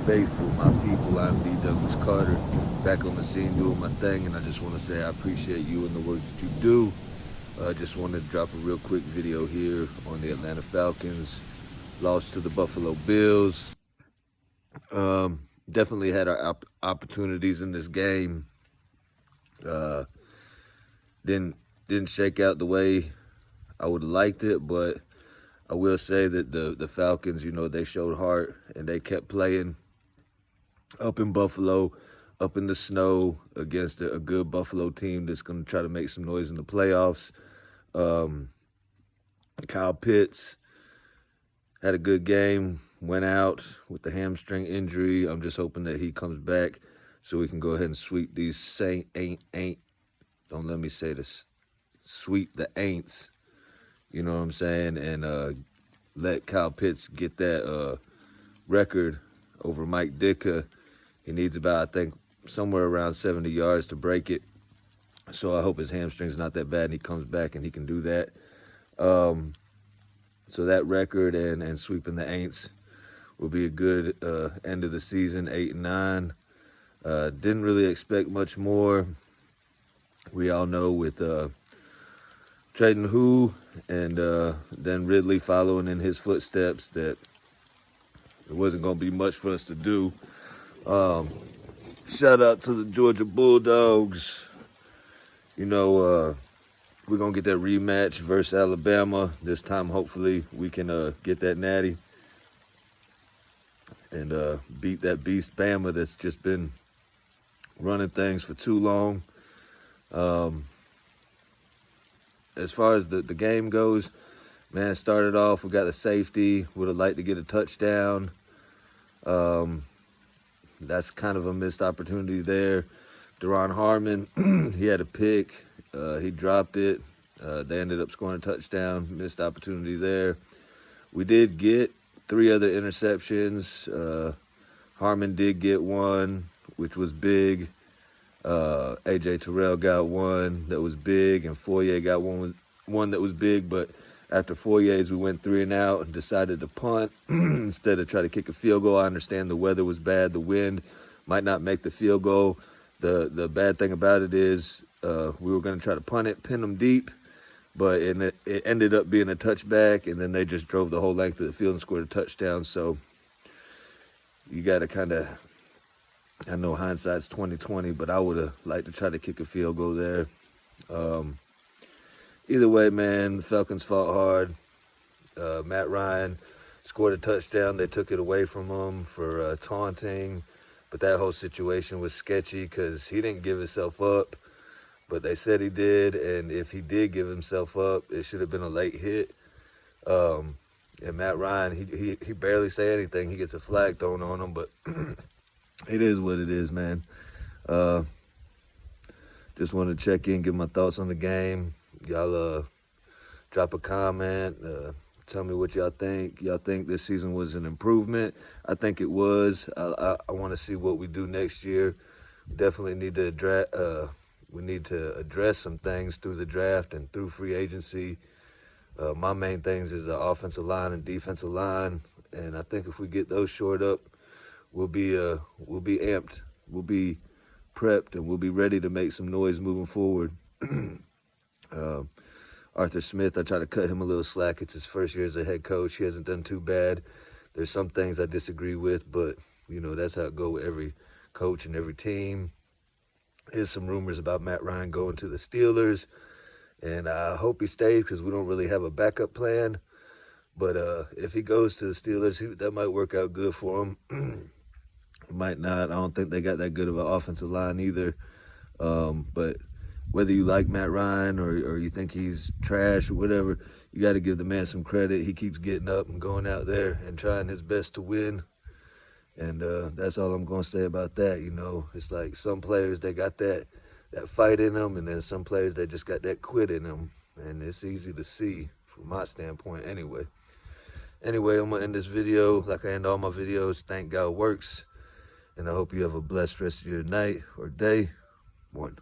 faithful, my people. I'm D. Douglas Carter, back on the scene doing my thing, and I just want to say I appreciate you and the work that you do. Just wanted to drop a real quick video here on the Atlanta Falcons. Lost to the Buffalo Bills. Definitely had our opportunities in this game. Uh, didn't shake out the way I would have liked it, but I will say that the Falcons, they showed heart and they kept playing up in Buffalo, up in the snow against a good Buffalo team that's going to try to make some noise in the playoffs. Kyle Pitts had a good game, went out with the hamstring injury. I'm just hoping that he comes back so we can go ahead and sweep these don't let me say this, sweep the Aints, you know what I'm saying, and let Kyle Pitts get that record over Mike Ditka. He needs about, I think, somewhere around 70 yards to break it. So I hope his hamstring's not that bad and he comes back and he can do that. So that record and sweeping the Aints will be a good end of the season, 8-9. Didn't really expect much more. We all know with trading Who and then Ridley following in his footsteps that it wasn't going to be much for us to do. Shout out to the Georgia Bulldogs. We're going to get that rematch versus Alabama. This time, hopefully, we can get that natty and beat that beast Bama that's just been running things for too long. As far as the game goes, man, it started off, we got a safety, would have liked to get a touchdown. That's kind of a missed opportunity there. Deron Harmon, he had a pick, he dropped it. They ended up scoring a touchdown, missed opportunity there. We did get 3 other interceptions. Harmon did get one, which was big. AJ Terrell got one that was big, and Foye got one that was big, but after 4 years, we went 3 and out and decided to punt instead of try to kick a field goal. I understand the weather was bad. The wind might not make the field goal. The bad thing about it is we were going to try to punt it, pin them deep, but it ended up being a touchback, and then they just drove the whole length of the field and scored a touchdown. So you got to kind of, I know hindsight's 20/20, but I would have liked to try to kick a field goal there. Either way, man, the Falcons fought hard. Matt Ryan scored a touchdown. They took it away from him for taunting. But that whole situation was sketchy because he didn't give himself up. But they said he did. And if he did give himself up, it should have been a late hit. And Matt Ryan, he barely say anything. He gets a flag thrown on him. But it is what it is, man. Just wanted to check in, give my thoughts on the game. Y'all drop a comment, tell me what y'all think. Y'all think this season was an improvement? I think it was. I want to see what we do next year. We definitely need to address some things through the draft and through free agency. My main things is the offensive line and defensive line, and I think if we get those shored up, we'll be amped, we'll be prepped, and we'll be ready to make some noise moving forward. Arthur Smith, I try to cut him a little slack. It's his first year as a head coach. He hasn't done too bad. There's some things I disagree with, but, that's how it goes with every coach and every team. There's some rumors about Matt Ryan going to the Steelers, and I hope he stays because we don't really have a backup plan. But if he goes to the Steelers, that might work out good for him. Might not. I don't think they got that good of an offensive line either. But whether you like Matt Ryan or you think he's trash or whatever, you got to give the man some credit. He keeps getting up and going out there and trying his best to win. And that's all I'm going to say about that. It's like some players, they got that fight in them, and then some players, they just got that quit in them. And it's easy to see from my standpoint anyway. Anyway, I'm going to end this video like I end all my videos. Thank God works. And I hope you have a blessed rest of your night or day. One.